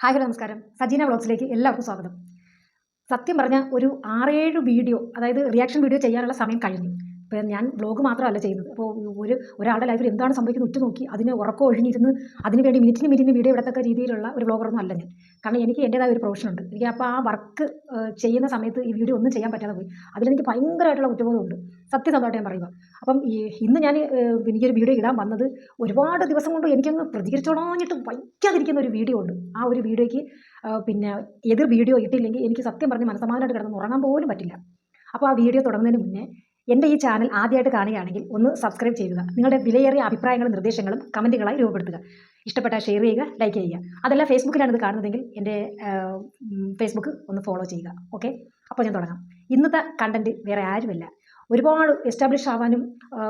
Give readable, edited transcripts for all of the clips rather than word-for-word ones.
Hi hello നമസ്കാരം. സജീന വ്ളോഗ്സിലേക്ക് എല്ലാവർക്കും സ്വാഗതം. സത്യം പറഞ്ഞാൽ ഒരു 6-7 വീഡിയോ, അതായത് റിയാക്ഷൻ വീഡിയോ ചെയ്യാനുള്ള സമയം കഴിഞ്ഞു. ഇപ്പം ഞാൻ വ്ളോഗ് മാത്രമല്ല ചെയ്യുന്നത്. അപ്പോൾ ഒരാളുടെ ലൈഫിൽ എന്താണ് സംഭവിക്കുന്നത് ഉറ്റുനോക്കി അതിന് ഉറക്കം ഒഴിഞ്ഞിരുന്ന് അതിന് വേണ്ടി മിനിറ്റിന് വീഡിയോ ഇടത്തക്ക രീതിയിലുള്ള ഒരു വ്ളോഗറൊന്നും അല്ല ഞാൻ. കാരണം എനിക്ക് എൻ്റേതായ ഒരു പ്രൊഫഷനുണ്ട്. എനിക്ക് അപ്പോൾ ആ വർക്ക് ചെയ്യുന്ന സമയത്ത് ഈ വീഡിയോ ഒന്നും ചെയ്യാൻ പറ്റാതെ പോയി. അതിലെനിക്ക് ഭയങ്കരമായിട്ടുള്ള കുറ്റബോധമുണ്ട്, സത്യസന്ധമായിട്ട് ഞാൻ പറയുക. അപ്പം ഇന്ന് ഞാൻ എനിക്കൊരു വീഡിയോ ഇടാൻ വന്നത് ഒരുപാട് ദിവസം കൊണ്ട് എനിക്കങ്ങ് പ്രതികരിച്ചോളാഞ്ഞിട്ട് വയ്ക്കാതിരിക്കുന്ന ഒരു വീഡിയോ ഉണ്ട്. ആ ഒരു വീഡിയോയ്ക്ക് പിന്നെ എതിർ വീഡിയോ ഇട്ടില്ലെങ്കിൽ എനിക്ക് സത്യം പറഞ്ഞ് മനസ്സമാധാനമായിട്ട് കിടന്ന് ഉറങ്ങാൻ പോലും പറ്റില്ല. അപ്പോൾ ആ വീഡിയോ തുടങ്ങുന്നതിന് മുന്നേ എൻ്റെ ഈ ചാനൽ ആദ്യമായിട്ട് കാണുകയാണെങ്കിൽ ഒന്ന് സബ്സ്ക്രൈബ് ചെയ്യുക. നിങ്ങളുടെ വിലയേറിയ അഭിപ്രായങ്ങളും നിർദ്ദേശങ്ങളും കമൻറ്റുകളായി രൂപപ്പെടുത്തുക. ഇഷ്ടപ്പെട്ടാൽ ഷെയർ ചെയ്യുക, ലൈക്ക് ചെയ്യുക. അതല്ല ഫേസ്ബുക്കിലാണ് ഇത് കാണുന്നതെങ്കിൽ എൻ്റെ ഫേസ്ബുക്ക് ഒന്ന് ഫോളോ ചെയ്യുക. ഓക്കെ, അപ്പോൾ ഞാൻ തുടങ്ങാം. ഇന്നത്തെ കണ്ടൻറ്റ് വേറെ ആരുമല്ല, ഒരുപാട് എസ്റ്റാബ്ലിഷ് ആവാനും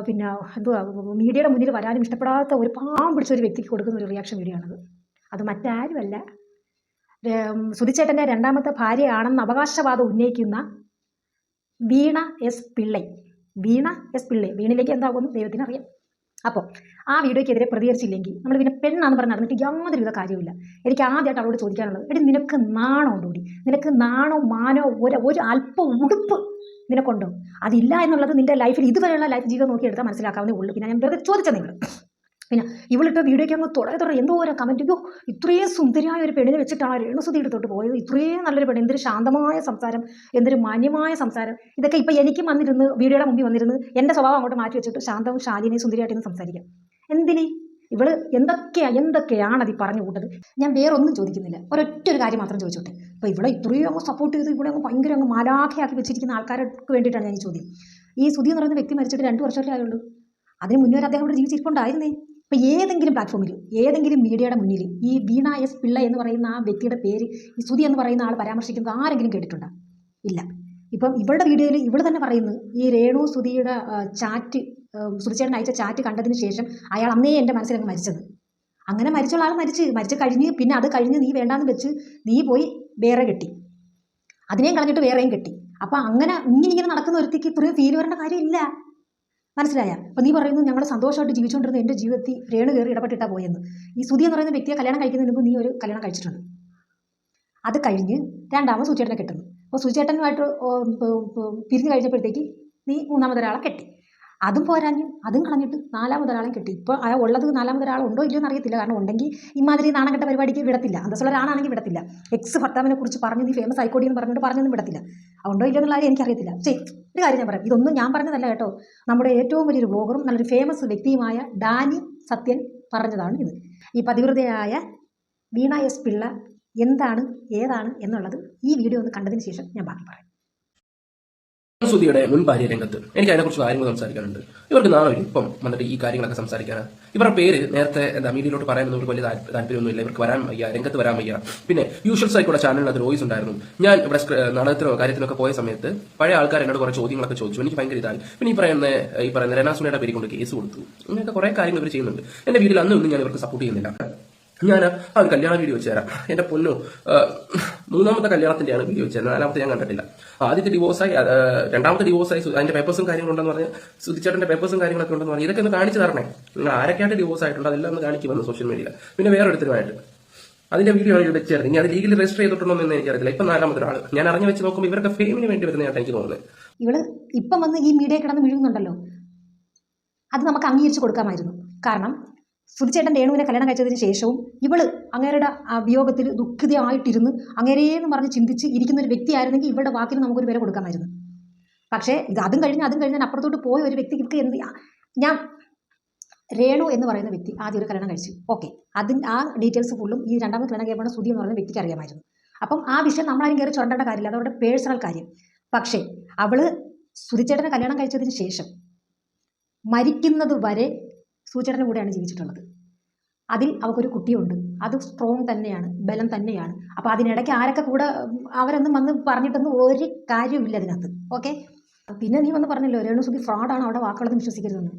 പിന്നെ എന്തുവാ മീഡിയയുടെ മുന്നിൽ വരാനും ഇഷ്ടപ്പെടാത്ത ഒരു പാവം പിടിച്ച ഒരു വ്യക്തിക്ക് കൊടുക്കുന്ന ഒരു റിയാക്ഷൻ വീഡിയോ ആണത്. അത് മറ്റാരുമല്ല, സുധിച്ചേട്ടൻ്റെ രണ്ടാമത്തെ ഭാര്യയാണെന്ന് അവകാശവാദം ഉന്നയിക്കുന്ന വീണ എസ് പിള്ളൈ. വീണിലേക്ക് എന്താകുമെന്ന് ദൈവത്തിന് അറിയാം. അപ്പോൾ ആ വീഡിയോയ്ക്കെതിരെ പ്രതികരിച്ചില്ലെങ്കിൽ നമ്മൾ പിന്നെ പെണ്ണാന്ന് പറഞ്ഞ് നടന്നിട്ട് യാതൊരുവിധ കാര്യമില്ല. എനിക്ക് ആദ്യമായിട്ട് അവളോട് ചോദിക്കാനുള്ളത്, എടി നിനക്ക് നാണോ ഉണ്ടോടി? നിനക്ക് നാണോ മാനോ ഒരു അല്പം ഉടുപ്പ് നിനക്കുണ്ടോ? അതില്ല എന്നുള്ളത് നിൻ്റെ ലൈഫിൽ ഇതുവരെയുള്ള ലൈഫ് ജീവിതം നോക്കിയെടുത്താൽ മനസ്സിലാക്കാവുന്നേ ഉള്ളൂ. പിന്നെ ഞാൻ വെറുതെ ചോദിച്ചത് നിങ്ങൾ. പിന്നെ ഇവളിട്ട വീഡിയോയ്ക്ക് അങ്ങ് തുടരെ എന്തോ ഓരോ കമൻറ്റ്, അയ്യോ ഇത്രയും സുന്ദരിയായ ഒരു പെണ്ണിനെ വെച്ചിട്ടാണ് രേണുസുധി എടുത്തോട്ട് പോയത്, ഇത്രയും നല്ലൊരു പെണ്ണ്, എന്തൊരു ശാന്തമായ സംസാരം, എന്തൊരു മാന്യമായ സംസാരം. ഇതൊക്കെ ഇപ്പം എനിക്കും വന്നിരുന്ന് വീഡിയോയുടെ മുമ്പിൽ വന്നിരുന്ന് എൻ്റെ സ്വഭാവം അങ്ങോട്ട് മാറ്റി വെച്ചിട്ട് ശാന്തവും ശാലിനെയും സുന്ദരിയായിട്ടൊന്ന് സംസാരിക്കാം. എന്തിന് ഇവള് എന്തൊക്കെയാണത് ഈ പറഞ്ഞു കൂട്ടത്? ഞാൻ വേറൊന്നും ചോദിക്കുന്നില്ല, ഒരൊറ്റ ഒരു കാര്യം മാത്രം ചോദിച്ചോട്ടെ. അപ്പോൾ ഇവിടെ ഇത്രയും അങ്ങ് സപ്പോർട്ട് ചെയ്ത് ഇവിടെ അങ്ങ് ഭയങ്കര അങ്ങ് മാലാഖയാക്കി വെച്ചിരിക്കുന്ന ആൾക്കാർക്ക് വേണ്ടിയിട്ടാണ് ഞാൻ ഈ ചോദ്യം. ഈ സുധി എന്ന് പറയുന്ന വ്യക്തി മരിച്ചിട്ട് 2 വർഷമല്ലേ ആയുള്ളൂ. അതിന് മുന്നേ അദ്ദേഹം ഇവിടെ ജീവിച്ചിരിപ്പുണ്ടായിരുന്നേ. ഇപ്പോൾ ഏതെങ്കിലും പ്ലാറ്റ്ഫോമിൽ, ഏതെങ്കിലും മീഡിയയുടെ മുന്നിൽ ഈ വീണ എസ് പിള്ള എന്ന് പറയുന്ന ആ വ്യക്തിയുടെ പേര് ഈ സുധി എന്ന് പറയുന്ന ആൾ പരാമർശിക്കുന്നത് ആരെങ്കിലും കേട്ടിട്ടുണ്ടോ? ഇല്ല. ഇപ്പം ഇവളുടെ വീഡിയോയിൽ ഇവൾ തന്നെ പറയുന്നു, ഈ രേണു സുധിയുടെ ചാറ്റ്, സുധിച്ചേട്ടൻ അയച്ച ചാറ്റ് കണ്ടതിന് ശേഷം അയാൾ അന്നേ എൻ്റെ മനസ്സിലങ്ങ് മരിച്ചത്. അങ്ങനെ മരിച്ചുള്ള ആൾ മരിച്ച് കഴിഞ്ഞ് പിന്നെ അത് കഴിഞ്ഞ് നീ വേണ്ടാന്ന് വെച്ച് നീ പോയി വേറെ കെട്ടി, അതിനെയും കളഞ്ഞിട്ട് വേറെയും കെട്ടി. അപ്പം അങ്ങനെ ഇങ്ങനെ നടക്കുന്ന ഒരുത്തിക്ക് ഇത്രയും ഫീൽ വരേണ്ട കാര്യമില്ല. മനസ്സിലായ? അപ്പം നീ പറയുന്നു ഞങ്ങൾ സന്തോഷമായിട്ട് ജീവിച്ചുകൊണ്ടിരുന്ന എൻ്റെ ജീവിതത്തിൽ രേണു കയറി ഇടപെട്ടിട്ടാ പോയെന്ന്. ഈ സുധി എന്ന് പറയുന്ന വ്യക്തിയെ കല്യാണം കഴിക്കുന്നതിന് മുമ്പ് നീ ഒരു കല്യാണം കഴിച്ചിട്ടുണ്ട്. അത് കഴിഞ്ഞ് രണ്ടാമത് സുചേട്ടനെ കെട്ടുന്നു. അപ്പോൾ സുചേട്ടനുമായിട്ട് പിരിഞ്ഞു കഴിഞ്ഞപ്പോഴത്തേക്ക് നീ മൂന്നാമതൊരാളെ കെട്ടി. അതും പോരാഞ്ഞ് അതും കളഞ്ഞിട്ട് 4മതൊരാളെ കെട്ടി. ഇപ്പോൾ ആ ഉള്ളത് 4മതൊരാളുണ്ടോ ഇല്ലയോ എന്ന് അറിയത്തില്ല. കാരണം ഉണ്ടെങ്കിൽ ഇമാതിരി നാണം കെട്ട പരിപാടിക്ക് വിടത്തില്ല. അന്തസ്സുള്ള ഒരാളാണെങ്കിൽ വിടത്തില്ല. എക്സ് ഭർത്താവിനെ കുറിച്ച് പറഞ്ഞ് നീ ഫേമസ് ആയിക്കോടി എന്ന് പറഞ്ഞൊന്നും വിടത്തില്ല. ഉണ്ടോ ഇല്ലയോ എന്നുള്ള കാര്യം എനിക്കറിയത്തില്ല. ഒരു കാര്യം ഞാൻ പറയാം, ഇതൊന്നും ഞാൻ പറഞ്ഞതല്ല കേട്ടോ. നമ്മുടെ ഏറ്റവും വലിയൊരു ബ്ലോഗറും നല്ലൊരു ഫേമസ് വ്യക്തിയുമായ ഡാനി സത്യൻ പറഞ്ഞതാണ് ഇത്. ഈ പതിവ്രതയായ വീണ എസ് പിള്ള എന്താണ് ഏതാണ് എന്നുള്ളത് ഈ വീഡിയോ ഒന്ന് കണ്ടതിന് ശേഷം ഞാൻ ബാക്കി പറയാം. സുധിയുടെ മുൻ ഭാര്യ രംഗത്ത് എനിക്ക് അതിനെക്കുറിച്ച് കാര്യങ്ങൾ സംസാരിക്കാനുണ്ട്. ഇവർക്ക് നാളെ ഇപ്പം വന്നിട്ട് ഈ കാര്യങ്ങളൊക്കെ സംസാരിക്കാനാണ്. ഇവരുടെ പേര് നേരത്തെ മീഡിയയിലോട്ട് പറയാനൊന്നും ഇവർക്ക് വലിയ താല്പര്യമൊന്നുമില്ല. ഇവർക്ക് വരാൻ വയ്യ, രംഗത്ത് വരാൻ വയ്യ. പിന്നെ യൂഷ്വൽ സൈക്കോടെ ചാനലിനകത്ത് വോയിസ് ഉണ്ടായിരുന്നു. ഞാൻ ഇവിടെ നാടകത്തിനോ കാര്യത്തിനൊക്കെ പോയ സമയത്ത് പഴയ ആൾക്കാർ എന്നോട് കുറെ ചോദ്യങ്ങളൊക്കെ ചോദിച്ചു. എനിക്ക് ഭയങ്കര ഇതാണ്. പിന്നെ ഈ പറയുന്ന രനാസുനയുടെ പേര് കൊണ്ട് കേസ് കൊടുത്തു. ഇങ്ങനെയൊക്കെ കുറെ കാര്യങ്ങൾ ഇവർ ചെയ്യുന്നുണ്ട്. എന്റെ വീട്ടിൽ അന്നൊന്നും ഞാൻ ഇവർക്ക് സപ്പോർട്ട് ചെയ്യുന്നില്ല. ഞാൻ ആ ഒരു കല്യാണ വീഡിയോ വെച്ച് തരാം. എന്റെ പൊന്നു, 3ാമത്തെ കല്യാണത്തിന്റെയാണ് വീഡിയോ വെച്ചത്. 4ാമത്തെ ഞാൻ കണ്ടിട്ടില്ല. ആദ്യത്തെ ഡിവോഴ്സായി, 2ാമത്തെ ഡിവോഴ്സായി, അതിന്റെ പേപ്പേഴ്സും കാര്യങ്ങളുണ്ടെന്ന് പറഞ്ഞ് സുധിച്ചേട്ടന്റെ പേപ്പേഴ്സും കാര്യങ്ങളൊക്കെ ഉണ്ടെന്ന് പറഞ്ഞ് ഇതൊക്കെ ഒന്ന് കാണിച്ചു തരണേ. നിങ്ങൾ ആരൊക്കെയായിട്ട് ഡിവോഴ്സ് ആയിട്ടുണ്ട് അതെല്ലാം ഒന്ന് കാണിക്കുമെന്ന് സോഷ്യൽ മീഡിയയിൽ. പിന്നെ വേറെ ഒരുത്തരുമായിട്ട് അതിന്റെ വീഡിയോ ആണ് വെച്ചേർന്നത്. ഇനി അത് ലീഗലി രജിസ്റ്റർ ചെയ്തിട്ടുണ്ടോ എന്ന് എനിക്കറിയില്ല. ഇപ്പം 4ാമതൊരാൾ ഞാൻ അറിഞ്ഞു വെച്ച് നോക്കുമ്പോൾ ഇവരൊക്കെ ഫെയിമിന് വേണ്ടി വരുന്നതായിട്ട് എനിക്ക് തോന്നുന്നത്. ഇവള് ഇപ്പം വന്ന് ഈ മീഡിയ കിടന്ന് വീഴുന്നുണ്ടല്ലോ, അത് നമുക്ക് അംഗീകരിച്ച് കൊടുക്കാമായിരുന്നു. കാരണം സുധിച്ചേട്ടൻ രേണുവിനെ കല്യാണം കഴിച്ചതിന് ശേഷവും ഇവള് അങ്ങേരുടെ വിയോഗത്തിൽ ദുഃഖിതയായിട്ടിരുന്ന് അങ്ങേരെയെന്ന് പറഞ്ഞ് ചിന്തിച്ച് ഇരിക്കുന്ന ഒരു വ്യക്തിയായിരുന്നെങ്കിൽ ഇവളുടെ വാക്കിന് നമുക്കൊരു വില കൊടുക്കാമായിരുന്നു. പക്ഷേ അതും കഴിഞ്ഞ് അപ്പുറത്തോട്ട് പോയ ഒരു വ്യക്തിക്ക് ഞാൻ രേണു എന്ന് പറയുന്ന വ്യക്തി ആദ്യം ഒരു കല്യാണം കഴിച്ചു. ഓക്കെ, ആ ഡീറ്റെയിൽസ് ഫുള്ളും ഈ 2ാമത് കല്യാണം കഴിയുമ്പോൾ സുധി എന്ന് പറയുന്ന വ്യക്തിക്ക് അറിയാമായിരുന്നു. അപ്പം ആ വിഷയം നമ്മളാരും കയറി ചുരണ്ടേണ്ട കാര്യമില്ല, അതവരുടെ പേഴ്സണൽ കാര്യം. പക്ഷേ അവള് സുധിച്ചേട്ടനെ കല്യാണം കഴിച്ചതിന് ശേഷം മരിക്കുന്നത് വരെ സുധിച്ചേട്ടൻ്റെ കൂടെയാണ് ജീവിച്ചിട്ടുള്ളത്. അതിൽ അവൾക്കൊരു കുട്ടിയുണ്ട്. അത് സ്ട്രോങ് തന്നെയാണ്, ബലം തന്നെയാണ്. അപ്പോൾ അതിനിടയ്ക്ക് ആരൊക്കെ കൂടെ അവരൊന്നും വന്ന് പറഞ്ഞിട്ടൊന്നും ഒരു കാര്യമില്ല അതിനകത്ത്. ഓക്കെ, പിന്നെ നീ വന്ന് പറഞ്ഞല്ലോ രേണുസുധി ഫ്രോഡാണ്, അവിടെ വാക്കുകളൊന്നും വിശ്വസിക്കരുതെന്ന്.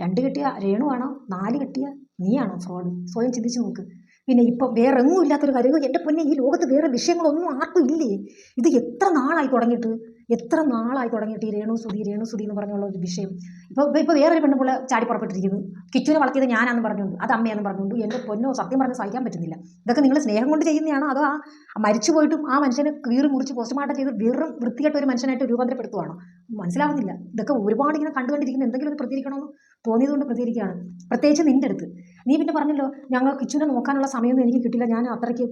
2 കെട്ടിയ രേണു ആണോ, 4 കെട്ടിയ നീയാണോ ഫ്രോഡ്? സ്വയം ചിന്തിച്ച് നോക്ക്. പിന്നെ ഇപ്പം വേറെ എങ്ങും ഇല്ലാത്തൊരു കാര്യം, എൻ്റെ പൊന്നെ ഈ ലോകത്ത് വേറെ വിഷയങ്ങളൊന്നും ആർക്കും ഇല്ലേ? ഇത് എത്ര നാളായി തുടങ്ങിയിട്ട്? എത്ര നാളായി തുടങ്ങിയിട്ട് ഈ രേണു സുധി എന്ന് പറഞ്ഞുള്ള ഒരു വിഷയം. ഇപ്പോൾ വേറൊരു പെണ്ണുപിള്ള ചാടി പുറപ്പെട്ടിരിക്കുന്നു. കിച്ചുവിനെ വളർത്തിയത് ഞാനാണെന്ന് പറഞ്ഞുകൊണ്ട്, അത് അമ്മയാണെന്ന് പറഞ്ഞുകൊണ്ട്. എൻ്റെ പൊന്നോ, സത്യം പറഞ്ഞ് സഹിക്കാൻ പറ്റുന്നില്ല. ഇതൊക്കെ നിങ്ങൾ സ്നേഹം കൊണ്ട് ചെയ്യുന്നതാണോ, അതോ ആ മരിച്ചു പോയിട്ടും ആ മനുഷ്യനെ കീറി മുറിച്ച് പോസ്റ്റ്മോർട്ടം ചെയ്ത് വെറും വൃത്തികെട്ട ഒരു മനുഷ്യനായിട്ട് രൂപാന്തരപ്പെടുത്തുവാണോ? മനസ്സിലാവുന്നില്ല. ഇതൊക്കെ ഒരുപാട് ഇങ്ങനെ കണ്ടുകൊണ്ടിരിക്കുന്ന എന്തെങ്കിലും ഒന്ന് പ്രതികരിക്കണമെന്ന് തോന്നിയതുകൊണ്ട് പ്രതികരിക്കുകയാണ്. പ്രത്യേകിച്ച് നിൻ്റെ അടുത്ത്. നീ പിന്നെ പറഞ്ഞല്ലോ, ഞങ്ങൾ കിച്ചുവിനെ നോക്കാനുള്ള സമയമൊന്നും എനിക്ക് കിട്ടില്ല, ഞാൻ അത്രയ്ക്ക്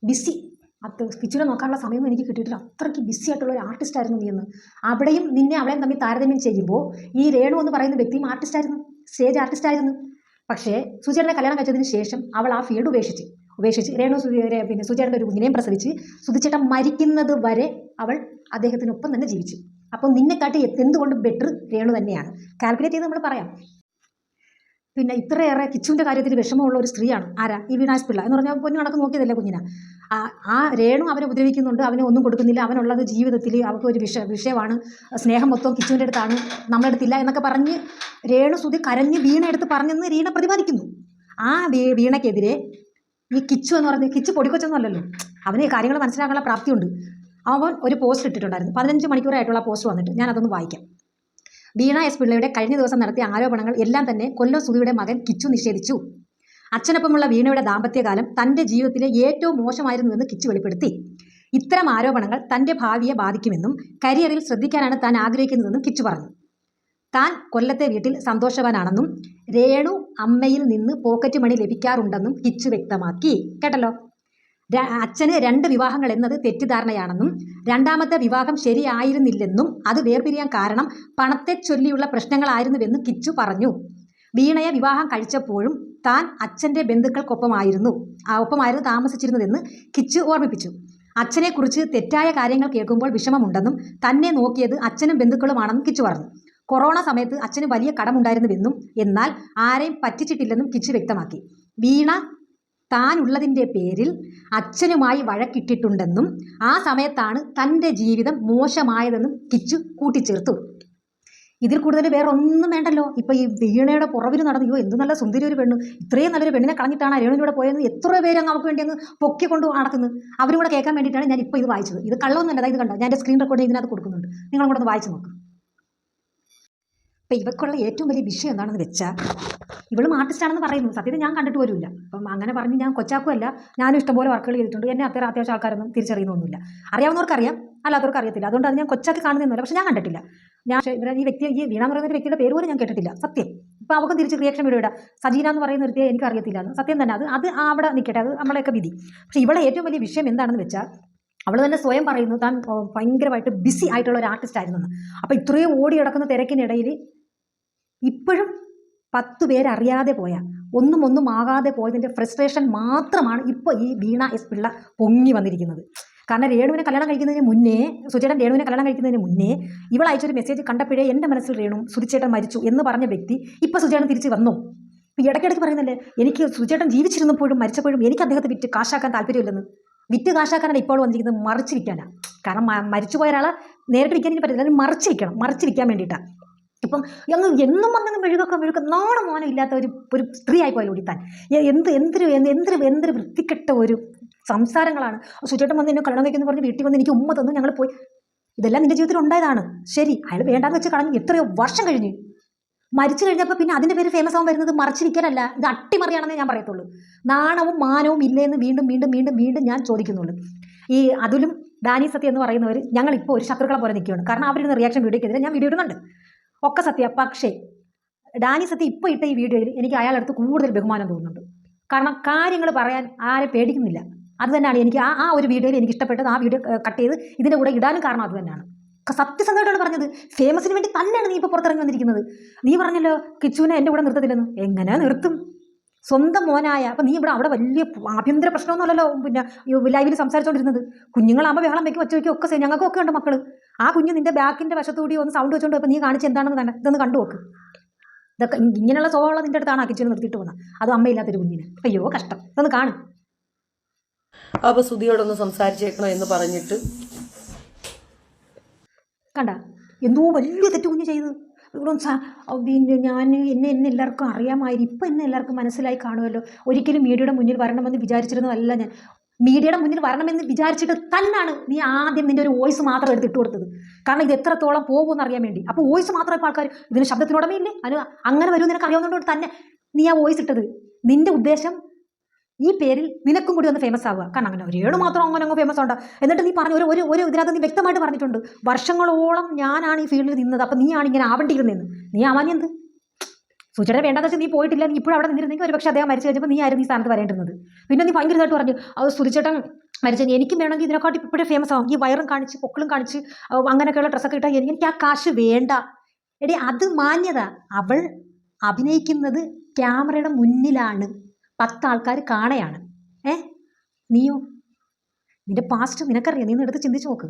ബിസി, കിച്ചുവിനെ നോക്കാനുള്ള സമയമൊന്നും എനിക്ക് കിട്ടിയിട്ടില്ല, അത്രയ്ക്ക് ബിസി ആയിട്ടുള്ള ഒരു ആർട്ടിസ്റ്റ് ആയിരുന്നു നീ എന്ന്. അവിടെയും അവളെയും തമ്മിൽ താരതമ്യം ചെയ്യുമ്പോൾ ഈ രേണു എന്ന് പറയുന്ന വ്യക്തിയും ആർട്ടിസ്റ്റായിരുന്നു, സ്റ്റേജ് ആർട്ടിസ്റ്റായിരുന്നു. പക്ഷേ സുചേട്ടനെ കല്യാണം കഴിച്ചതിന് ശേഷം അവൾ ആ ഫീൽഡ് ഉപേക്ഷിച്ച് രേണു സുചേട്ടൻ്റെ ഒരു കുഞ്ഞിനെയും പ്രസവിച്ച് സുധിച്ചേട്ടൻ മരിക്കുന്നത് വരെ അവൾ അദ്ദേഹത്തിനൊപ്പം തന്നെ ജീവിച്ചു. അപ്പോൾ നിന്നെക്കാട്ടി എന്തുകൊണ്ട് ബെറ്റർ രേണു തന്നെയാണ്. കാൽക്കുലേറ്റ് ചെയ്ത് നമ്മൾ പറയാം. പിന്നെ ഇത്രയേറെ കിച്ചുവിൻ്റെ കാര്യത്തിൽ വിഷമമുള്ള ഒരു സ്ത്രീയാണ് ആരാ? ഈ വീണ എസ് പിള്ള എന്ന് പറഞ്ഞാൽ പൊന്നു കണക്ക് നോക്കിയതല്ലേ കുഞ്ഞിനെ. ആ രേണു അവനെ ഉപദ്രവിക്കുന്നുണ്ട്, അവനെ ഒന്നും കൊടുക്കുന്നില്ല, അവനുള്ളത് ജീവിതത്തിൽ അവർക്ക് ഒരു വിഷയമാണ്, സ്നേഹം മൊത്തം കിച്ചുവിൻ്റെ അടുത്താണ്, നമ്മളെടുത്തില്ല എന്നൊക്കെ പറഞ്ഞ് രേണു സുധി കരഞ്ഞ് വീണ എടുത്ത് പറഞ്ഞെന്ന് വീണ പ്രതിപാദിക്കുന്നു. ആ വീണയ്ക്കെതിരെ ഈ കിച്ചു എന്ന് പറഞ്ഞ്, കിച്ചു പൊടിക്കൊച്ചൊന്നും അല്ലല്ലോ, അവന് കാര്യങ്ങൾ മനസ്സിലാക്കാനുള്ള പ്രാപ്തിയുണ്ട്. അവൻ ഒരു പോസ്റ്റ് ഇട്ടിട്ടുണ്ടായിരുന്നു, 15 മണിക്കൂറായിട്ടുള്ള പോസ്റ്റ് വന്നിട്ട് ഞാനതൊന്ന് വായിക്കാം. വീണ എസ് പിള്ളയുടെ കഴിഞ്ഞ ദിവസം നടത്തിയ ആരോപണങ്ങൾ എല്ലാം തന്നെ കൊല്ലം സുധിയുടെ മകൻ കിച്ചു നിഷേധിച്ചു. അച്ഛനൊപ്പമുള്ള വീണയുടെ ദാമ്പത്യകാലം തൻ്റെ ജീവിതത്തിലെ ഏറ്റവും മോശമായിരുന്നുവെന്ന് കിച്ചു വെളിപ്പെടുത്തി. ഇത്തരം ആരോപണങ്ങൾ തൻ്റെ ഭാവിയെ ബാധിക്കുമെന്നും കരിയറിൽ ശ്രദ്ധിക്കാനാണ് താൻ ആഗ്രഹിക്കുന്നതെന്നും കിച്ചു പറഞ്ഞു. താൻ കൊല്ലത്തെ വീട്ടിൽ സന്തോഷവാനാണെന്നും രേണു അമ്മയിൽ നിന്ന് പോക്കറ്റ് മണി ലഭിക്കാറുണ്ടെന്നും കിച്ചു വ്യക്തമാക്കി. കേട്ടല്ലോ, അച്ഛന് 2 വിവാഹങ്ങൾ എന്നത് തെറ്റിദ്ധാരണയാണെന്നും രണ്ടാമത്തെ വിവാഹം ശരിയായിരുന്നില്ലെന്നും അത് വേർപിരിയാൻ കാരണം പണത്തെ ചൊല്ലിയുള്ള പ്രശ്നങ്ങളായിരുന്നുവെന്നും കിച്ചു പറഞ്ഞു. വീണയെ വിവാഹം കഴിച്ചപ്പോഴും താൻ അച്ഛൻ്റെ ബന്ധുക്കൾക്കൊപ്പമായിരുന്നു താമസിച്ചിരുന്നതെന്ന് കിച്ചു ഓർമ്മിപ്പിച്ചു. അച്ഛനെക്കുറിച്ച് തെറ്റായ കാര്യങ്ങൾ കേൾക്കുമ്പോൾ വിഷമമുണ്ടെന്നും തന്നെ നോക്കിയത് അച്ഛനും ബന്ധുക്കളുമാണെന്നും കിച്ചു പറഞ്ഞു. കൊറോണ സമയത്ത് അച്ഛന് വലിയ കടമുണ്ടായിരുന്നുവെന്നും എന്നാൽ ആരെയും പറ്റിച്ചിട്ടില്ലെന്നും കിച്ചു വ്യക്തമാക്കി. വീണ താനുള്ളതിൻ്റെ പേരിൽ അച്ഛനുമായി വഴക്കിട്ടിട്ടുണ്ടെന്നും ആ സമയത്താണ് തൻ്റെ ജീവിതം മോശമായതെന്നും കിച്ചു കൂട്ടിച്ചേർത്തു. ഇതിൽ കൂടുതൽ വേറെ ഒന്നും വേണ്ടല്ലോ. ഇപ്പോൾ ഈ വീണയുടെ പുറവിൽ നടന്നു, എന്ത് നല്ല സുന്ദരി ഒരു പെണ്ണ്, ഇത്രയും നല്ലൊരു പെണ്ണിനെ കളഞ്ഞിട്ടാണ് രേണുവിലൂടെ പോയെന്ന് എത്ര പേര് നമുക്ക് വേണ്ടി അങ്ങ് പൊക്കിക്കൊണ്ട് നടക്കുന്നത്. അവരും കൂടെ കേൾക്കാൻ വേണ്ടിയിട്ടാണ് ഞാൻ ഇപ്പോൾ ഇത് വായിച്ചത്. ഇത് കള്ളമൊന്നുമല്ല, ഇത് കണ്ടോ, ഞാൻ എൻ്റെ സ്ക്രീൻ റെക്കോർഡ് ഇതിനകത്ത് കൊടുക്കുന്നുണ്ട്, നിങ്ങളും കൂടെ ഒന്ന് വായിച്ച് നോക്കും. അപ്പോൾ ഇവക്കുള്ള ഏറ്റവും വലിയ വിഷയം എന്താണെന്ന് വെച്ചാൽ, ഇവളും ആർട്ടിസ്റ്റാണെന്ന് പറയുന്നു, സത്യത്തിൽ ഞാൻ കണ്ടിട്ട് പോലുമില്ല. അപ്പം അങ്ങനെ പറഞ്ഞ് ഞാൻ കൊച്ചാക്കുമല്ല, ഞാനും ഇഷ്ടംപോലെ വർക്കുകൾ ചെയ്തിട്ടുണ്ട്, എന്നെ അത്യാവശ്യം ആൾക്കാരൊന്നും തിരിച്ചറിയുന്നൊന്നുമില്ല. അറിയാവുന്നവർക്കറിയാം, അല്ലാത്തവർക്ക് അറിയത്തില്ല. അതുകൊണ്ട് അത് ഞാൻ കൊച്ചാക്കി കാണുന്നൊന്നുമില്ല. പക്ഷേ ഞാൻ കണ്ടിട്ടില്ല. ഈ വ്യക്തി, ഈ വീണ എന്ന് പറയുന്ന ഒരു വ്യക്തിയുടെ പേര് പോലും ഞാൻ കേട്ടിട്ടില്ല സത്യം. ഇപ്പോൾ അവൾക്കും തിരിച്ച് റിയാക്ഷൻ വീഡിയോ ഇടാം, സജീന എന്ന് പറയുന്ന വ്യക്തിയെ എനിക്ക് അറിയത്തില്ല എന്ന്. സത്യം തന്നെ, അത് അവിടെ നിൽക്കട്ടെ, അത് നമ്മളെയൊക്കെ വിധി. പക്ഷേ ഇവിടെ ഏറ്റവും വലിയ വിഷയം എന്താണെന്ന് വെച്ചാൽ, അവൾ തന്നെ സ്വയം പറയുന്നു താൻ ഭയങ്കരമായിട്ട് ബിസി ആയിട്ടുള്ള ഒരു ആർട്ടിസ്റ്റ് ആയിരുന്നെന്ന്. അപ്പോൾ ഇത്രയും ഓടി കിടക്കുന്ന തിരക്കിനിടയിൽ ഇപ്പോഴും 10 പേരറിയാതെ പോയ, ഒന്നും ആകാതെ പോയതിൻ്റെ ഫ്രസ്ട്രേഷൻ മാത്രമാണ് ഇപ്പോൾ ഈ വീണ എസ് പിള്ള പൊങ്ങി വന്നിരിക്കുന്നത്. കാരണം രേണുവിനെ കല്യാണം കഴിക്കുന്നതിന് മുന്നേ, സുചേട്ടൻ രേണുവിനെ കല്യാണം കഴിക്കുന്നതിന് മുന്നേ ഇവൾ അയച്ചൊരു മെസ്സേജ് കണ്ടപ്പോഴേ എൻ്റെ മനസ്സിൽ രേണു സുധിച്ചേട്ടൻ മരിച്ചു എന്ന് പറഞ്ഞ വ്യക്തി ഇപ്പോൾ സുചേട്ടൻ തിരിച്ച് വന്നു. ഇപ്പോൾ ഇടയ്ക്കിടയ്ക്ക് പറയുന്നല്ലേ, എനിക്ക് സുചേട്ടൻ ജീവിച്ചിരുന്നപ്പോഴും മരിച്ചപ്പോഴും എനിക്ക് അദ്ദേഹത്തെ വിറ്റ് കാശാക്കാൻ താല്പര്യമില്ലെന്ന്. വിറ്റ് കാശാക്കാനാണ് ഇപ്പോൾ വന്നിരിക്കുന്നത്, മറിച്ച് വിൽക്കാനാണ്. കാരണം മരിച്ചുപോയ ഒരാളെ നേരിട്ട് വിൽക്കാൻ എനിക്ക് പറ്റില്ല, അല്ലെങ്കിൽ മറിച്ച് വിൽക്കാൻ വേണ്ടിയിട്ടാണ്. ഇപ്പം എന്നും പറഞ്ഞത് മെഴുകൊക്കെ നാണം മോനം ഇല്ലാത്ത ഒരു സ്ത്രീ ആയിപ്പോയി ഓടിത്താൻ. എന്തൊരു വൃത്തിക്കെട്ട ഒരു സംസാരങ്ങളാണ്. സുചേട്ടൻ വന്ന് എന്നെ കല്യാണം കഴിക്കുന്നു പറഞ്ഞ് വീട്ടിൽ വന്ന് എനിക്ക് ഉമ്മ തന്നു, ഞങ്ങൾ പോയി. ഇതെല്ലാം നിന്റെ ജീവിതത്തിൽ ഉണ്ടായതാണ്. ശരി, അയാൾ വേണ്ടാന്ന് വെച്ച് കളഞ്ഞു, എത്രയോ വർഷം കഴിഞ്ഞു. മരിച്ചു കഴിഞ്ഞപ്പോൾ പിന്നെ അതിൻ്റെ പേര് ഫേമസ് ആവാൻ വരുന്നത് മറിച്ച് വിൽക്കാനല്ല, ഇത് അട്ടിമറിയാണെന്നേ ഞാൻ പറയത്തുള്ളൂ. നാണവും മാനവും ഇല്ലേന്ന് വീണ്ടും ഞാൻ ചോദിക്കുന്നുള്ളൂ. ഈ അതുലും ഡാനി സത്യ എന്ന് പറയുന്നവർ ഞങ്ങളിപ്പോൾ ഒരു ശത്രുക്കളെ പോലെ നിൽക്കുകയാണ്. കാരണം അവരുടെ റിയാക്ഷൻ വീഡിയോക്കെതിരെ ഞാൻ വീഡിയോ ഇടുന്നുണ്ട്, ഒക്കെ സത്യം. പക്ഷേ ഡാനി സത്യ ഇപ്പോൾ ഇട്ട ഈ വീഡിയോയിൽ എനിക്ക് അയാളടുത്ത് കൂടുതൽ ബഹുമാനം തോന്നുന്നുണ്ട്. കാരണം കാര്യങ്ങൾ പറയാൻ ആരെ പേടിക്കുന്നില്ല. അത് തന്നെയാണ് എനിക്ക് ആ ഒരു വീഡിയോയിൽ എനിക്ക് ഇഷ്ടപ്പെട്ടത്. ആ വീഡിയോ കട്ട് ചെയ്ത് ഇതിൻ്റെ കൂടെ ഇടാനും കാരണം അത് തന്നെയാണ്. സത്യസന്ധമായിട്ടാണ് പറഞ്ഞത്. ഫേമസിന് വേണ്ടി തന്നെയാണ് നീ ഇപ്പോൾ പുറത്തിറങ്ങി വന്നിരിക്കുന്നത്. നീ പറഞ്ഞല്ലോ കിച്ചുവിനെ എൻ്റെ കൂടെ നിർത്തത്തില്ലെന്ന്. എങ്ങനെ നിർത്തും? സ്വന്തം മോനായ. അപ്പം നീ അവിടെ വലിയ ആഭ്യന്തര പ്രശ്നമൊന്നുമല്ലല്ലോ പിന്നെ ലൈവിൽ സംസാരിച്ചുകൊണ്ടിരുന്നത്. കുഞ്ഞുങ്ങളാകുമ്പോൾ ബഹളം വയ്ക്കും, ഒച്ച വയ്ക്കും, ഒക്കെ ഞങ്ങൾക്കൊക്കെ ഉണ്ട് മക്കൾ. ആ കുഞ്ഞ് നിൻ്റെ ബാക്കിൻ്റെ വശത്തുകൂടി ഒന്ന് സൗണ്ട് വെച്ചുകൊണ്ട് അപ്പോൾ നീ കാണിച്ച് എന്താണെന്ന് ഇതൊന്ന് കണ്ടു നോക്ക്. ഇതൊക്കെ ഇങ്ങനെയുള്ള സ്വഭാവമുള്ള നിൻ്റെ അടുത്താണ് ആ കിച്ചണിൽ നിർത്തിയിട്ട് പോകുന്നത്, അത് അമ്മയില്ലാത്തൊരു കുഞ്ഞിന്. അയ്യോ കഷ്ടം, ഇതൊന്ന് കാണും. അപ്പോൾ സുധിയോടൊന്ന് സംസാരിച്ചേക്കണം എന്ന് പറഞ്ഞിട്ട് കണ്ട, എന്തോ വലിയ തെറ്റ് കുഞ്ഞ് ചെയ്ത്. പിന്നെ എന്നെ എല്ലാവർക്കും അറിയാമായിരുന്നു, ഇപ്പം എന്നെ എല്ലാവർക്കും മനസ്സിലായി കാണുമല്ലോ. ഒരിക്കലും മീഡിയയുടെ മുന്നിൽ വരണമെന്ന് വിചാരിച്ചിരുന്നതല്ല ഞാൻ. മീഡിയയുടെ മുന്നിൽ വരണമെന്ന് വിചാരിച്ചിട്ട് തന്നെയാണ് നീ ആദ്യം നിന്റെ ഒരു വോയിസ് മാത്രം എടുത്തിട്ട് കൊടുത്തത്. കാരണം ഇത് എത്രത്തോളം പോകുമെന്ന് അറിയാൻ വേണ്ടി. അപ്പോൾ വോയിസ് മാത്രം ഇപ്പോൾ ആൾക്കാർ ഇതിന് ശബ്ദത്തിനുടമയില്ലേ, അതിന് അങ്ങനെ വരും നിനക്ക് അറിയാവുന്നതുകൊണ്ട് തന്നെ നീ ആ വോയിസ് ഇട്ടത്. നിന്റെ ഉദ്ദേശം ഈ പേരിൽ നിനക്കും കൂടി ഒന്ന് ഫേമസ് ആവുക. കാരണം അങ്ങനെ രേണു മാത്രം അങ്ങനെ ഫേമസ് ഉണ്ട്. എന്നിട്ട് നീ പറഞ്ഞു ഒരു ഇതിനകത്ത് നീ വ്യക്തമായിട്ട് പറഞ്ഞിട്ടുണ്ട്, വർഷങ്ങളോളം ഞാനാണ് ഈ ഫീൽഡിൽ നിന്നത്, അപ്പം നീയാണ് ഇങ്ങനെ ആവേണ്ടിയിരുന്നതെന്ന്. നീ ആവാൻ എന്ത്? സുചേട്ടനെ വേണ്ടെന്ന് വെച്ചാൽ നീ പോയിട്ടില്ല, നീ ഇപ്പോഴും അവിടെ നിന്നിരുന്നെങ്കിൽ ഒരു പക്ഷേ അദ്ദേഹം മരിച്ചു കഴിഞ്ഞപ്പോൾ നീ ആയിരുന്നു ഈ സ്ഥാനത്ത് വരേണ്ടുന്നത്. പിന്നെ നീ ഭയങ്കരമായിട്ട് പറഞ്ഞു അത് സുചേട്ടൻ മരിച്ചു എനിക്കും വേണമെങ്കിൽ ഇതിനെക്കാട്ടി ഇപ്പോഴേ ഫേമസ് ആവും, ഈ വയറും കാണിച്ച് പൊക്കിളും കാണിച്ച് അങ്ങനെയൊക്കെയുള്ള ഡ്രസ്സൊക്കെ ഇട്ടാൽ എനിക്ക് ആ കാശ് വേണ്ട. എടി അത് മാന്യത. അവൾ അഭിനയിക്കുന്നത് ക്യാമറയുടെ മുന്നിലാണ്, 10 ആൾക്കാർ കാണയാണ്. നീയോ നിന്റെ പാസ്റ്റ് നിനക്കറിയാം, നീ എടുത്ത് ചിന്തിച്ച് നോക്ക്.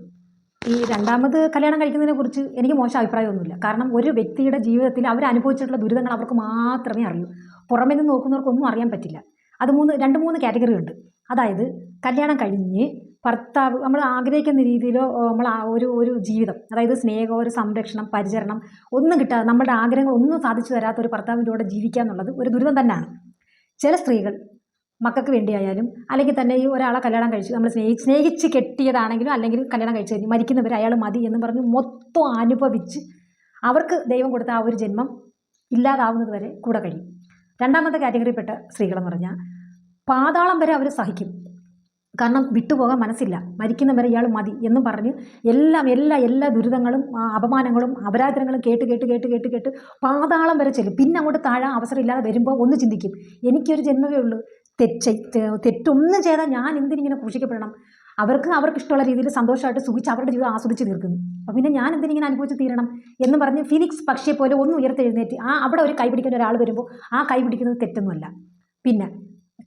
ഈ രണ്ടാമത് കല്യാണം കഴിക്കുന്നതിനെ കുറിച്ച് എനിക്ക് മോശം അഭിപ്രായമൊന്നുമില്ല. കാരണം ഒരു വ്യക്തിയുടെ ജീവിതത്തിൽ അവർ അനുഭവിച്ചിട്ടുള്ള ദുരിതങ്ങൾ അവർക്ക് മാത്രമേ അറിയൂ. പുറമേ നിന്ന് നോക്കുന്നവർക്കൊന്നും അറിയാൻ പറ്റില്ല. അത് 2-3 കാറ്റഗറി ഉണ്ട്. അതായത് കല്യാണം കഴിഞ്ഞ് ഭർത്താവ് നമ്മൾ ആഗ്രഹിക്കുന്ന രീതിയിലോ നമ്മൾ ഒരു ജീവിതം, അതായത് സ്നേഹം, ഒരു സംരക്ഷണം, പരിചരണം ഒന്നും കിട്ടാതെ നമ്മുടെ ആഗ്രഹങ്ങൾ ഒന്നും സാധിച്ചു തരാത്ത ഒരു ഭർത്താവിൻ്റെ കൂടെ ജീവിക്കുക എന്നുള്ളത് ഒരു ദുരിതം തന്നെയാണ്. ചില സ്ത്രീകൾ മക്കൾക്ക് വേണ്ടിയായാലും അല്ലെങ്കിൽ തന്നെ ഈ ഒരാളെ കല്യാണം കഴിച്ച് നമ്മൾ സ്നേഹിച്ച് കെട്ടിയതാണെങ്കിലും അല്ലെങ്കിൽ കല്യാണം കഴിച്ച് കഴിഞ്ഞ് മരിക്കുന്നവർ അയാൾ മതി എന്ന് പറഞ്ഞ് മൊത്തം അനുഭവിച്ച് അവർക്ക് ദൈവം കൊടുത്ത ആ ഒരു ജന്മം ഇല്ലാതാവുന്നത് വരെ കൂടെ കഴിയും. രണ്ടാമത്തെ കാറ്റഗറിയിൽപ്പെട്ട സ്ത്രീകളെന്ന് പറഞ്ഞാൽ പാതാളം വരെ അവർ സഹിക്കും. കാരണം വിട്ടുപോകാൻ മനസ്സില്ല, മരിക്കുന്നവരെ ഇയാൾ മതി എന്നും പറഞ്ഞ് എല്ലാ ദുരിതങ്ങളും അപമാനങ്ങളും അപരാധങ്ങളും കേട്ട് പാതാളം വരെ ചെല്ലും. പിന്നെ അങ്ങോട്ട് താഴെ അവസരമില്ലാതെ വരുമ്പോൾ ഒന്ന് ചിന്തിക്കും, എനിക്കൊരു ജന്മമേ ഉള്ളൂ, തെറ്റൊന്നും ചെയ്താൽ ഞാൻ എന്തിനിങ്ങനെ ക്രൂശിക്കപ്പെടണം? അവർക്ക് ഇഷ്ടമുള്ള രീതിയിൽ സന്തോഷമായിട്ട് സുഖിച്ച് അവരുടെ ജീവിതം ആസ്വദിച്ച് തീർക്കുന്നു. അപ്പം പിന്നെ ഞാൻ എന്തിനിങ്ങനെ അനുഭവിച്ച് തീരണം എന്ന് പറഞ്ഞ് ഫിനിക്സ് പക്ഷിയെ പോലെ ഒന്ന് ഉയർത്തെഴുന്നേറ്റ് അവിടെ ഒരു കൈ പിടിക്കുന്ന ഒരാൾ വരുമ്പോൾ ആ കൈ പിടിക്കുന്നത് തെറ്റൊന്നുമല്ല. പിന്നെ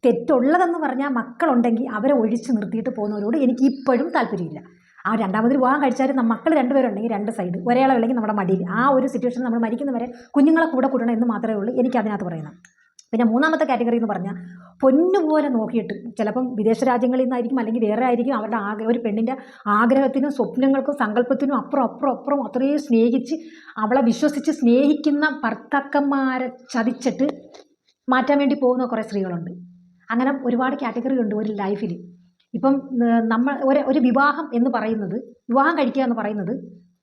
തെറ്റുള്ളതെന്ന് പറഞ്ഞാൽ മക്കളുണ്ടെങ്കിൽ അവരെ ഒഴിച്ച് നിർത്തിയിട്ട് പോകുന്നവരോട് എനിക്ക് ഇപ്പോഴും താല്പര്യമില്ല. ആ രണ്ടാമത് വിവാഹം കഴിച്ചാലും മക്കൾ 2 പേരുണ്ടെങ്കിൽ 2 സൈഡ്, ഒരാളെ ഉണ്ടെങ്കിൽ നമ്മുടെ മടിയിൽ, ആ ഒരു സിറ്റുവേഷൻ നമ്മൾ മരിക്കുന്നവരെ കുഞ്ഞുങ്ങളെ കൂടെ കൂടണം എന്ന് മാത്രമേ ഉള്ളൂ എനിക്ക് അതിനകത്ത് പറയുന്നത്. പിന്നെ മൂന്നാമത്തെ കാറ്റഗറി എന്ന് പറഞ്ഞാൽ പൊന്നുപോലെ നോക്കിയിട്ട് ചിലപ്പം വിദേശ രാജ്യങ്ങളിൽ നിന്നായിരിക്കും അല്ലെങ്കിൽ വേറെ ആയിരിക്കും അവരുടെ ഒരു പെണ്ണിൻ്റെ ആഗ്രഹത്തിനും സ്വപ്നങ്ങൾക്കും സങ്കല്പത്തിനും അപ്പുറം അത്രയും സ്നേഹിച്ച് അവളെ വിശ്വസിച്ച് സ്നേഹിക്കുന്ന ഭർത്താക്കന്മാരെ ചതിച്ചിട്ട് മാറ്റാൻ വേണ്ടി പോകുന്ന കുറേ സ്ത്രീകളുണ്ട്. അങ്ങനെ ഒരുപാട് കാറ്റഗറി ഉണ്ട് ഒരു ലൈഫിൽ. ഇപ്പം നമ്മൾ ഒരു വിവാഹം എന്ന് പറയുന്നത്, വിവാഹം കഴിക്കുക എന്ന് പറയുന്നത്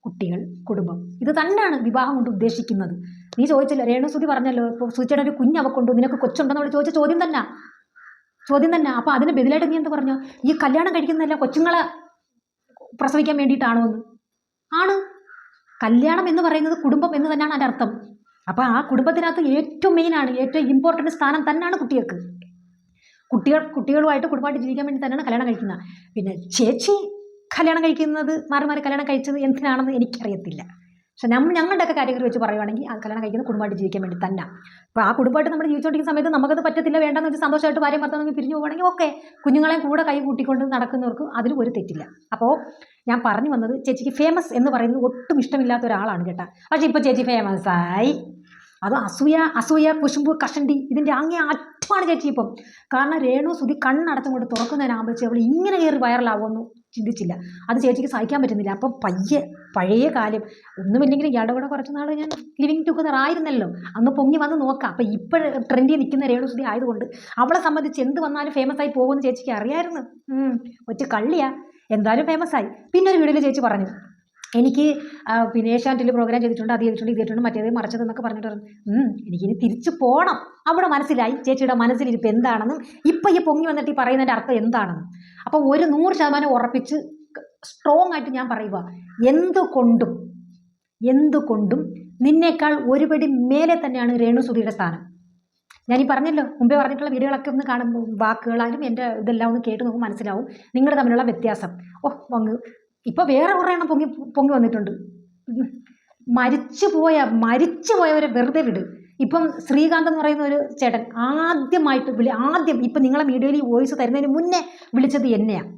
കുട്ടികൾ, കുടുംബം, ഇത് തന്നെയാണ് വിവാഹം കൊണ്ട് ഉദ്ദേശിക്കുന്നത്. നീ ചോദിച്ചല്ലോ, രേണുസുതി പറഞ്ഞല്ലോ, ഇപ്പോൾ സുചേട്ടൻ ഒരു കുഞ്ഞ് അവക്കൊണ്ടു, നിനക്ക് കൊച്ചുണ്ടെന്ന് ചോദിച്ച ചോദ്യം തന്നെ. അപ്പോൾ അതിന് ബദലായിട്ട് നീ എന്ത് പറഞ്ഞു? ഈ കല്യാണം കഴിക്കുന്നതെല്ലാം കൊച്ചുങ്ങളെ പ്രസവിക്കാൻ വേണ്ടിയിട്ടാണോ എന്ന്? ആണ്. കല്യാണം എന്ന് പറയുന്നത് കുടുംബം എന്ന് തന്നെയാണ് അതിൻ്റെ അർത്ഥം. അപ്പോൾ ആ കുടുംബത്തിനകത്ത് ഏറ്റവും മെയിനാണ്, ഏറ്റവും ഇമ്പോർട്ടൻറ്റ് സ്ഥാനം തന്നെയാണ് കുട്ടികൾക്ക്. കുട്ടികളുമായിട്ട് കുടുംബമായിട്ട് ജീവിക്കാൻ വേണ്ടി തന്നെയാണ് കല്യാണം കഴിക്കുന്നത്. പിന്നെ ചേച്ചി കല്യാണം കഴിക്കുന്നത് മാറി കല്യാണം കഴിച്ചത് എന്തിനാണെന്ന് എനിക്കറിയത്തില്ല. പക്ഷെ ഞങ്ങളുടെയൊക്കെ കാറ്റഗറി വെച്ച് പറയുവാണെങ്കിൽ അത് കല്യാണം കഴിക്കുന്നത് കുടുംബമായിട്ട് ജീവിക്കാൻ വേണ്ടി തന്നെ. അപ്പോൾ ആ കുടുംബമായിട്ട് നമ്മൾ ജീവിച്ചുകൊണ്ടിരിക്കുന്ന സമയത്ത് നമുക്കത് പറ്റത്തില്ല, വേണ്ടെന്ന് വെച്ച് സന്തോഷമായിട്ട് ഭാര്യ ഭർത്താവ് പിരിഞ്ഞു പോകുകയാണെങ്കിൽ ഓക്കെ, കുഞ്ഞുങ്ങളെയും കൂടെ കൈ കൂട്ടിക്കൊണ്ട് നടക്കുന്നവർക്ക് അതിൽ ഒരു തെറ്റില്ല. അപ്പോൾ ഞാൻ പറഞ്ഞു വന്നത്, ചേച്ചിക്ക് ഫേമസ് എന്ന് പറയുന്നത് ഒട്ടും ഇഷ്ടമില്ലാത്ത ഒരാളാണ് കേട്ടോ. പക്ഷേ ഇപ്പോൾ ചേച്ചി ഫേമസ് ആയി. അത് അസൂയ കുശുമ്പ് കഷണ്ടി ഇതിൻ്റെ അങ്ങേ അറ്റമാണ് ചേച്ചി ഇപ്പം. കാരണം രേണുസുതി കണ്ണടച്ചും കൊണ്ട് തുറക്കുന്നതിനാകുമ്പോൾ അവൾ ഇങ്ങനെ കയറി വൈറലാവുമെന്ന് ചിന്തിച്ചില്ല. അത് ചേച്ചിക്ക് സഹിക്കാൻ പറ്റുന്നില്ല. അപ്പം പഴയ കാലം ഒന്നുമില്ലെങ്കിലും ഇയാളുടെ കൂടെ കുറച്ച് നാൾ ഞാൻ ലിവിങ് ടുഗദർ ആയിരുന്നല്ലോ, അന്ന് പൊങ്ങി വന്ന് നോക്കാം. അപ്പം ഇപ്പോൾ ട്രെൻഡിൽ നിൽക്കുന്ന രേണുസുതി ആയതുകൊണ്ട് അവളെ സംബന്ധിച്ച് എന്ത് വന്നാലും ഫേമസ് ആയി പോകുമെന്ന് ചേച്ചിക്ക് അറിയാമായിരുന്നു. ഒറ്റ കള്ളിയാ, എന്തായാലും ഫേമസ് ആയി. പിന്നെ ഒരു വീഡിയോയിൽ ചേച്ചി പറഞ്ഞു, എനിക്ക് പിന്നെ ഏഷ്യാനെറ്റിൽ പ്രോഗ്രാം ചെയ്തിട്ടുണ്ട്, അത് ചെയ്തിട്ടുണ്ട്, മറ്റേത് മറിച്ചതെന്നൊക്കെ പറഞ്ഞിട്ട് എനിക്കിനി തിരിച്ചു പോകണം. അവിടെ മനസ്സിലായി ചേച്ചിയുടെ മനസ്സിലിരിപ്പ് എന്താണെന്നും ഇപ്പം ഈ പൊങ്ങി വന്നിട്ട് ഈ പറയുന്നതിൻ്റെ അർത്ഥം എന്താണെന്നും. അപ്പോൾ 100% ഉറപ്പിച്ച് സ്ട്രോങ് ആയിട്ട് ഞാൻ പറയുക, എന്തുകൊണ്ടും നിന്നേക്കാൾ ഒരുപടി മേലെ തന്നെയാണ് രേണുസുതിയുടെ സ്ഥാനം. ഞാനീ പറഞ്ഞല്ലോ, മുമ്പേ പറഞ്ഞിട്ടുള്ള വീഡിയോകളൊക്കെ ഒന്ന് കാണുമ്പോൾ വാക്കുകളാലും എൻ്റെ ഇതെല്ലാം ഒന്ന് കേട്ട് നോക്കുമ്പോൾ മനസ്സിലാവും നിങ്ങൾ തമ്മിലുള്ള വ്യത്യാസം. ഇപ്പോൾ വേറെ കുറേ എണ്ണം പൊങ്ങി വന്നിട്ടുണ്ട്. മരിച്ചുപോയവരെ വെറുതെ വിട്. ഇപ്പം ശ്രീകാന്ത് എന്ന് പറയുന്ന ഒരു ചേട്ടൻ ആദ്യം ഇപ്പം നിങ്ങളെ മീഡിയയിൽ ഈ വോയിസ് തരുന്നതിന് മുന്നേ വിളിച്ചത് എന്നെയാണ്.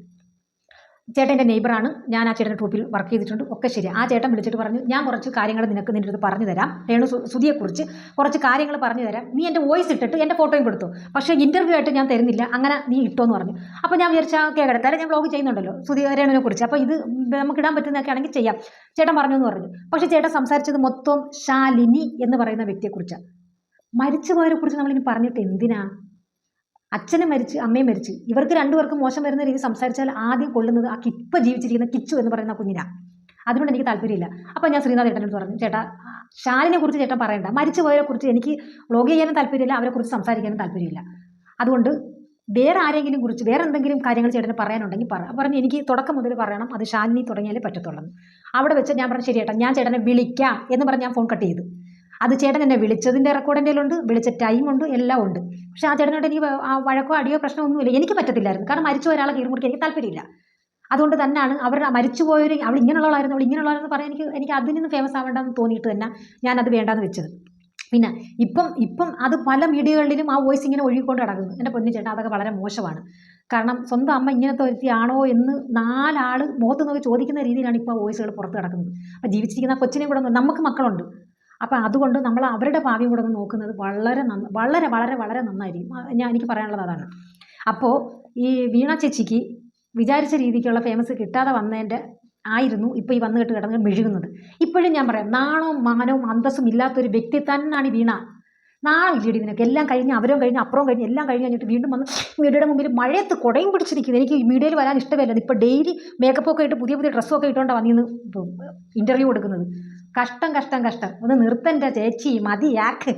ചേട്ടൻ്റെ നെയ്ബറാണ്, ഞാൻ ആ ചേട്ടൻ്റെ ട്രൂപ്പിൽ വർക്ക് ചെയ്തിട്ടുണ്ട്, ഒക്കെ ശരി. ആ ചേട്ടൻ വിളിച്ചിട്ട് പറഞ്ഞു, ഞാൻ കുറച്ച് കാര്യങ്ങൾ നിൻ്റെ അടുത്ത് പറഞ്ഞു തരാം, രേണുസുതിയെക്കുറിച്ച് കുറച്ച് കാര്യങ്ങൾ പറഞ്ഞു തരാം, നീ എൻ്റെ വോയിസ് ഇട്ടിട്ട് എൻ്റെ ഫോട്ടോയും കൊടുത്തു, പക്ഷേ ഇൻ്റർവ്യൂ ആയിട്ട് ഞാൻ തരുന്നില്ല, അങ്ങനെ നീ ഇട്ടോന്ന് പറഞ്ഞു. അപ്പോൾ ഞാൻ വിചാരിച്ചാൽ കേൾക്കട്ടെ, ഞാൻ വ്ലോഗ് ചെയ്യുന്നുണ്ടല്ലോ രേണുവിനെ കുറിച്ച്, അപ്പോൾ ഇത് നമുക്ക് ഇടാൻ പറ്റുന്നതൊക്കെ ആണെങ്കിൽ ചെയ്യാം. ചേട്ടൻ പറഞ്ഞു എന്ന് പറഞ്ഞു. പക്ഷേ ചേട്ടൻ സംസാരിച്ചത് മൊത്തം ശാലിനി എന്ന് പറയുന്ന വ്യക്തിയെക്കുറിച്ചാണ്. മരിച്ചുപോയവരെ കുറിച്ച് നമ്മളിനി പറഞ്ഞിട്ട് എന്തിനാ? അച്ഛനും മരിച്ച് അമ്മയും മരിച്ച് ഇവർക്ക് രണ്ടുപേർക്കും മോശം വരുന്ന രീതി സംസാരിച്ചാൽ ആദ്യം കൊള്ളുന്നത് ആ ഇപ്പം ജീവിച്ചിരിക്കുന്ന കിച്ചു എന്ന് പറയുന്ന കുഞ്ഞിനാണ്. അതിനോട് എനിക്ക് താല്പര്യമില്ല. അപ്പോൾ ഞാൻ ശ്രീനാഥ് ചേട്ടനോട് പറഞ്ഞു, ചേട്ടാ ഷാലിനെ കുറിച്ച് ചേട്ടൻ പറയണ്ട, മരിച്ചു പോയവരെ കുറിച്ച് എനിക്ക് വ്ളോഗ് ചെയ്യാനും താല്പര്യമില്ല, അവരെ കുറിച്ച് സംസാരിക്കാനും താല്പര്യമില്ല. അതുകൊണ്ട് വേറെ ആരെങ്കിലും കുറിച്ച് വേറെ എന്തെങ്കിലും കാര്യങ്ങൾ ചേട്ടന് പറയാനുണ്ടെങ്കിൽ പറഞ്ഞ് എനിക്ക് തുടക്കം മുതൽ പറയണം, അത് ഷാലിനി തുടങ്ങിയാലേ പറ്റത്തുള്ളൂ. അവിടെ വെച്ച് ഞാൻ പറഞ്ഞു ശരി ചേട്ടാ ഞാൻ ചേട്ടനെ വിളിക്കാം എന്ന് പറഞ്ഞ് ഞാൻ ഫോൺ കട്ട് ചെയ്തു. അത് ചേട്ടൻ എന്നെ വിളിച്ചതിൻ്റെ റെക്കോർഡ് എൻ്റെ ഉണ്ട്, വിളിച്ച ടൈമുണ്ട്, എല്ലാം ഉണ്ട്. പക്ഷേ ആ ചേട്ടനോട് എനിക്ക് വഴക്കോ അടിയോ പ്രശ്നമൊന്നുമില്ല, എനിക്ക് പറ്റത്തില്ലായിരുന്നു. കാരണം മരിച്ചു ഒരാളെ കീറുമുറിക്ക് എനിക്ക് താല്പര്യമില്ല. അതുകൊണ്ട് തന്നെയാണ് അവരുടെ മരിച്ചുപോയവർ അവൾ ഇങ്ങനെയുള്ളവളായിരുന്നു, അവൾ ഇങ്ങനെയുള്ളവരെന്ന് പറയാൻ എനിക്ക് അതിൽ നിന്ന് ഫേമസ് ആവേണ്ടെന്ന് തോന്നിയിട്ട് തന്നെ ഞാനത് വേണ്ടാന്ന് വെച്ചത്. പിന്നെ ഇപ്പം അത് പല മീഡിയകളിലും ആ വോയിസ് ഇങ്ങനെ ഒഴുകിക്കൊണ്ട് കിടക്കുന്നു. എൻ്റെ പൊന്നു ചേട്ടാ അതൊക്കെ വളരെ മോശമാണ്. കാരണം സ്വന്തം അമ്മ ഇങ്ങനത്തെ ഒരുത്തിയാണോ എന്ന് 4 ആൾ മുഖത്ത് നോക്കി ചോദിക്കുന്ന രീതിയിലാണ് ഇപ്പോൾ ആ വോയിസുകൾ പുറത്ത് കിടക്കുന്നത്. അപ്പം ജീവിച്ചിരിക്കുന്ന കൊച്ചിനെയും കൂടെ നമുക്ക് മക്കളുണ്ട്. അപ്പം അതുകൊണ്ട് നമ്മൾ അവരുടെ ഭാവിയും കൂടെ ഒന്ന് നോക്കുന്നത് വളരെ വളരെ വളരെ വളരെ നന്നായിരിക്കും. എനിക്ക് പറയാനുള്ളത് അതാണ്. അപ്പോൾ ഈ വീണ ചേച്ചിക്ക് വിചാരിച്ച രീതിക്കുള്ള ഫേമസ് കിട്ടാതെ വന്നതിൻ്റെ ആയിരുന്നു ഇപ്പോൾ ഈ വന്നു കിടന്ന് മെഴുകുന്നത്. ഇപ്പോഴും ഞാൻ പറയാം, നാണവും മാനവും അന്തസ്സും ഇല്ലാത്തൊരു വ്യക്തി തന്നെയാണ് ഈ വീണ. നാളെ ഇല്ലടി നിനക്ക്, എല്ലാം കഴിഞ്ഞ് അവരും കഴിഞ്ഞ് അപ്പുറവും കഴിഞ്ഞ് എല്ലാം കഴിഞ്ഞിട്ട് വീണ്ടും വന്ന് മീഡിയയുടെ മുമ്പിൽ മഴയത്ത് കുടയും പിടിച്ചിരിക്കുന്നത്. എനിക്ക് മീഡിയയിൽ വരാൻ ഇഷ്ടമില്ല. ഇപ്പോൾ ഡെയിലി മേക്കപ്പൊക്കെ ഇട്ട് പുതിയ ഡ്രസ്സൊക്കെ ഇട്ടുകൊണ്ടാണ് വന്നിന്ന് ഇൻ്റർവ്യൂ കൊടുക്കുന്നത്. കഷ്ടം കഷ്ടം കഷ്ടം. ഒന്ന് നിർത്തൻ്റെ ചേച്ചി, മതിയാക്ക്.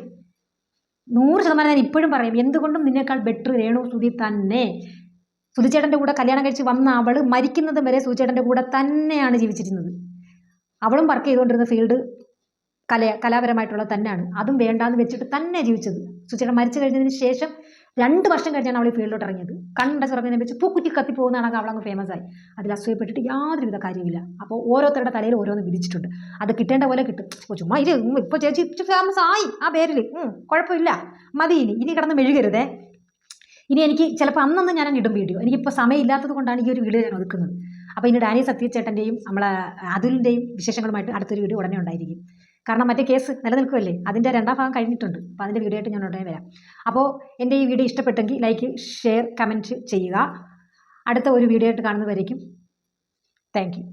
100% ഞാൻ ഇപ്പോഴും പറയും, എന്തുകൊണ്ടും നിന്നേക്കാൾ ബെറ്റർ രേണു സുധി തന്നെ. സുധിച്ചേട്ടൻ്റെ കൂടെ കല്യാണം കഴിച്ച് വന്ന അവൾ മരിക്കുന്നതും വരെ സുധിച്ചേട്ടൻ്റെ കൂടെ തന്നെയാണ് ജീവിച്ചിരുന്നത്. അവളും വർക്ക് ചെയ്തുകൊണ്ടിരുന്ന ഫീൽഡ് കലാപരമായിട്ടുള്ളത് തന്നെയാണ്. അതും വേണ്ടാന്ന് വെച്ചിട്ട് തന്നെ ജീവിച്ചത്. സുധിച്ചേട്ടൻ മരിച്ചു കഴിഞ്ഞതിന് ശേഷം 2 വർഷം കഴിഞ്ഞാണ് അവൾ ഈ ഫീൽഡിലോട്ട് ഇറങ്ങിയത്. കണ്ട ചെറുക്കനെ വെച്ച് പൂക്കുറ്റി കത്തിപ്പോകുന്നതാണെങ്കിൽ അവളങ്ങ് ഫേമസ് ആയി. അതിൽ അസൂയപ്പെട്ടിട്ട് യാതൊരുവിധ കാര്യമില്ല. അപ്പോൾ ഓരോരുത്തരുടെ തലയിൽ ഓരോന്ന് വിധിച്ചിട്ടുണ്ട്. അത് കിട്ടേണ്ട പോലെ കിട്ടും. ചുമ്മാ ഇപ്പോൾ ചേച്ചി ഫേമസ് ആയി ആ പേരിൽ, കുഴപ്പമില്ല, മതി. ഇനി കിടന്ന് മെഴുകരുതേ. ഇനി എനിക്ക് ചിലപ്പോൾ അന്നൊന്നും ഞാൻ ഇടും വീഡിയോ. എനിക്കിപ്പോൾ സമയമില്ലാത്തത് കൊണ്ടാണ് ഈ ഒരു വീഡിയോ ഞാൻ ഒതുക്കുന്നത്. അപ്പോൾ ഇനി ഡാനി സത്യചേട്ടൻ്റെയും നമ്മളെ അതുലിൻ്റെയും വിശേഷങ്ങളുമായിട്ട് അടുത്തൊരു വീഡിയോ ഉടനെ ഉണ്ടായിരിക്കും. കാരണം മറ്റേ കേസ് നിലനിൽക്കുമല്ലേ, അതിൻ്റെ 2ാം ഭാഗം കഴിഞ്ഞിട്ടുണ്ട്. അപ്പോൾ അതിൻ്റെ വീഡിയോ ആയിട്ട് ഞാൻ ഉടനെ വരാം. അപ്പോൾ എൻ്റെ ഈ വീഡിയോ ഇഷ്ടപ്പെട്ടെങ്കിൽ ലൈക്ക്, ഷെയർ, കമൻറ്റ് ചെയ്യുക. അടുത്ത ഒരു വീഡിയോ ആയിട്ട് കാണുന്നവരേക്കും താങ്ക് യു.